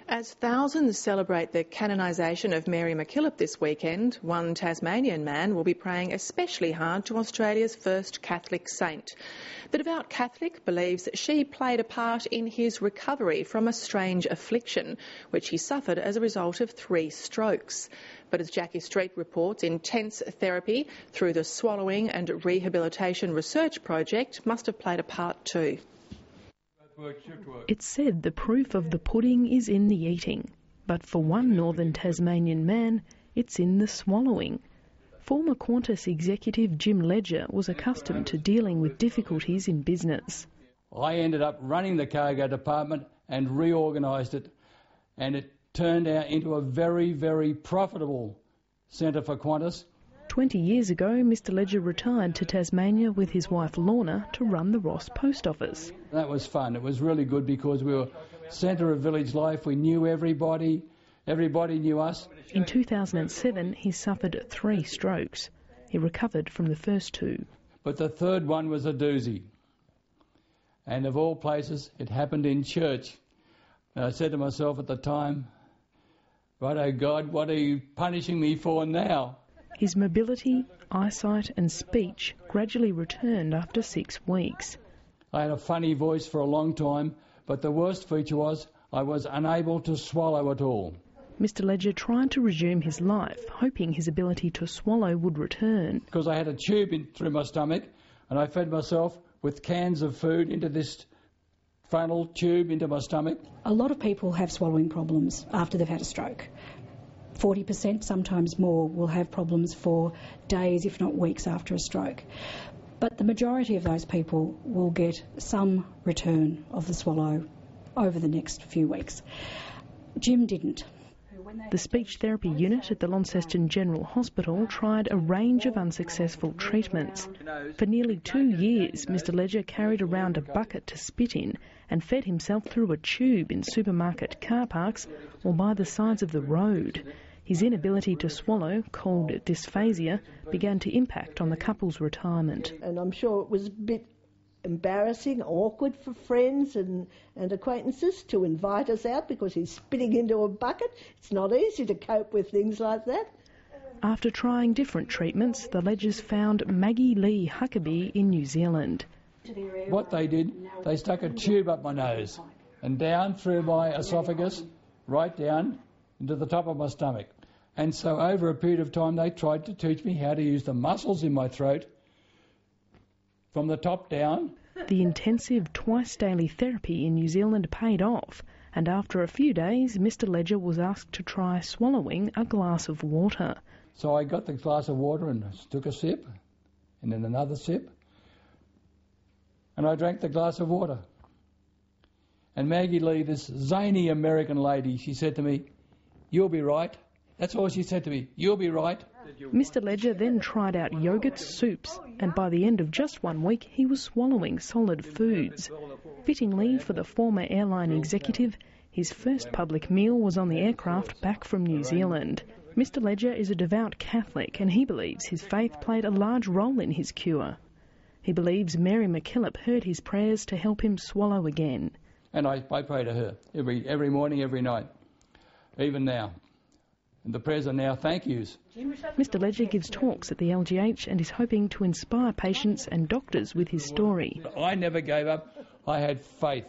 As thousands celebrate the canonisation of Mary McKillop this weekend, one Tasmanian man will be praying especially hard to Australia's first Catholic saint. The devout Catholic believes that she played a part in his recovery from a strange affliction, which he suffered as a result of 3 strokes. But as Jackie Street reports, intense therapy through the Swallowing and Rehabilitation Research Project must have played a part too. It's said the proof of the pudding is in the eating, but for one Northern Tasmanian man, it's in the swallowing. Former Qantas executive Jim Ledger was accustomed to dealing with difficulties in business. I ended up running the cargo department and reorganised it, and it turned out into a very, very profitable centre for Qantas. 20 years ago, Mr Ledger retired to Tasmania with his wife Lorna to run the Ross Post Office. That was fun. It was really good because we were centre of village life. We knew everybody. Everybody knew us. In 2007, he suffered 3 strokes. He recovered from the first 2. But the third one was a doozy. And of all places, it happened in church. And I said to myself at the time, "Right, oh God, what are you punishing me for now?" His mobility, eyesight and speech gradually returned after 6 weeks. I had a funny voice for a long time, but the worst feature was I was unable to swallow at all. Mr Ledger tried to resume his life, hoping his ability to swallow would return. Because I had a tube through my stomach, and I fed myself with cans of food into this funnel tube into my stomach. A lot of people have swallowing problems after they've had a stroke. 40%, sometimes more, will have problems for days, if not weeks, after a stroke. But the majority of those people will get some return of the swallow over the next few weeks. Jim didn't. The speech therapy unit at the Launceston General Hospital tried a range of unsuccessful treatments. For nearly 2 years, Mr Ledger carried around a bucket to spit in and fed himself through a tube in supermarket car parks or by the sides of the road. His inability to swallow, called dysphasia, began to impact on the couple's retirement. And I'm sure it was a bit embarrassing, awkward for friends and acquaintances to invite us out because he's spitting into a bucket. It's not easy to cope with things like that. After trying different treatments, the Ledgers found Maggie Lee Huckabee in New Zealand. What they did, they stuck a tube up my nose and down through my esophagus, right down into the top of my stomach. And so over a period of time they tried to teach me how to use the muscles in my throat from the top down. The intensive twice-daily therapy in New Zealand paid off, and after a few days Mr Ledger was asked to try swallowing a glass of water. So I got the glass of water and took a sip, and then another sip, and I drank the glass of water. And Maggie Lee, this zany American lady, she said to me, "You'll be right." That's all she said to me, "You'll be right." Mr Ledger then tried out yogurts, soups, and by the end of just 1 week he was swallowing solid foods. Fittingly for the former airline executive, his first public meal was on the aircraft back from New Zealand. Mr Ledger is a devout Catholic and he believes his faith played a large role in his cure. He believes Mary McKillop heard his prayers to help him swallow again. And I pray to her every morning, every night, even now. And the prayers are now thank yous. Mr Ledger gives talks at the LGH and is hoping to inspire patients and doctors with his story. I never gave up. I had faith.